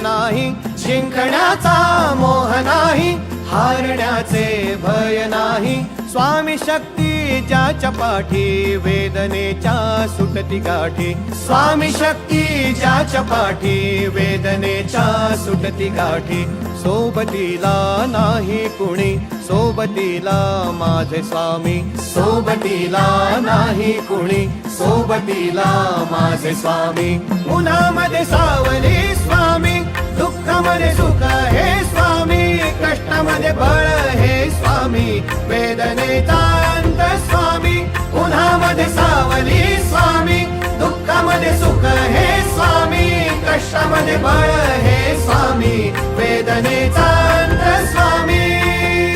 नाही, जिंकण्याचा मोह नाही, हारण्याचे भय नाही. स्वामी शक्ती ज्याच्या पाठी, वेदनेच्या सुटती गाठी. स्वामी शक्ती ज्याच्या पाठी, वेदनेच्या सुटती गाठी. सोबतीला नाही कुणी, सोबतीला माझे स्वामी. सोबतीला नाही कुणी, सोबतीला माझे स्वामी. उन्हामध्ये सावली स्वामी, दुःखामध्ये सुख हे स्वामी, कष्टामध्ये बळ हे स्वामी, वेदनेचा अंत स्वामी. उन्हामध्ये सावली स्वामी, दुःखामध्ये सुख हे स्वामी, कष्टामध्ये बळ हे स्वामी, वेदनेचा अंत स्वामी.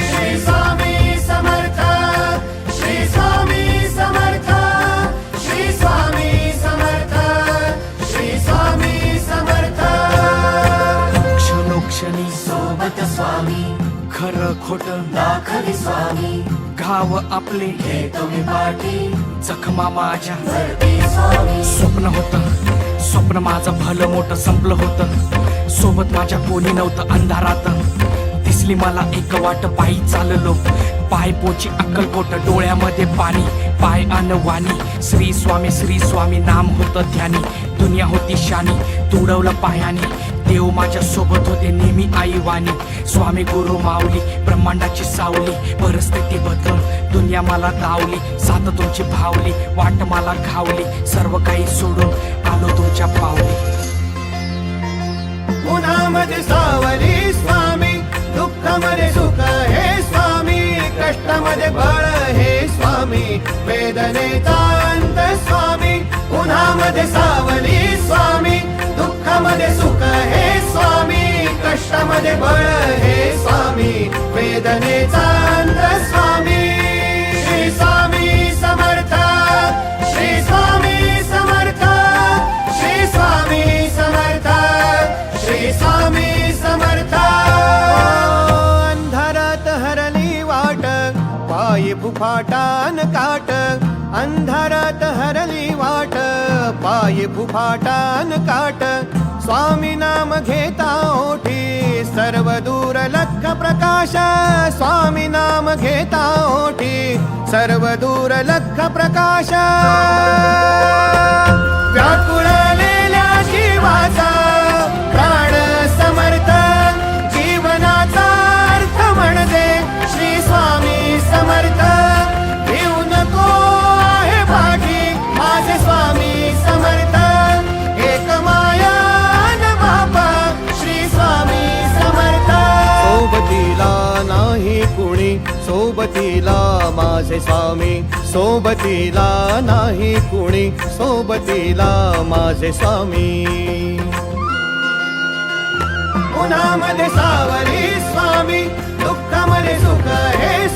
श्री स्वामी समर्थ, श्री स्वामी समर्थ, श्री स्वामी समर्थ, श्री स्वामी समर्थ. क्षणोक्षणी सोबत स्वामी, खरं खोट दाखवी स्वामी, घाव आपले हे तुम्ही पाठी, जखमा माझ्या भरती स्वामी. स्वप्न होतं, स्वप्न माझं भलं मोठं संपलं होतं. सोबत माझ्या कोणी नव्हतं अंधारात. दिसली मला एक वाट, पायी चाललो, पाय पोची अक्कलकोट, डोळ्यामध्ये पाणी, पाय अनवाणी. श्री स्वामी नाम होतं ध्यानी. दुनिया होती शानी, तुडवलं पायानी. देव माझ्या सोबत होते नेहमी आई वाणी. स्वामी गुरु माऊली, ब्रह्मांडाची सावली. परिस्थिती बदलून दुनिया मला धावली. साथ तुमची भावली, वाट मला घावली. सर्व काही सोडून आलो तुमच्या पावली. उन्हामध्ये सावली स्वामी, दुःखामध्ये सुख हे स्वामी, कष्टामध्ये बळ हे स्वामी, वेदनेचा अंत स्वामी. उन्हामध्ये सावली स्वामी, दुःखामध्ये सुख हे स्वामी, कष्टामध्ये बळ हे स्वामी, वेदनेचा अंत स्वामी. श्री स्वामी समर्थ, श्री स्वामी समर्थ, श्री स्वामी समर्थ, श्री स्वामी समर्थ. अंधारात हरली वाट, पायी फुफाटान काट. अंधारात हरली वाट, पायी फुफाटान काट. स्वामी नाम घेता ओठी, सर्व दूर लख प्रकाश. स्वामी नाम घेता ओठी, सर्व दूर लख प्रकाश. व्याकुळलेल्या जीवाचा प्राण समर्थ, जीवनाचा अर्थ म्हणजे श्री स्वामी समर्थ. भिऊ नको आहे पाठी, माझे स्वामी समर्थ. एक माया न बापा, श्री स्वामी समर्थ. सोबतीला नाही कुणी, सोबतीला माझे स्वामी. सोबतीला नाही कुणी, सोबतीला माझे स्वामी. उन्हामध्ये सावली स्वामी, दुःखामध्ये सुख हे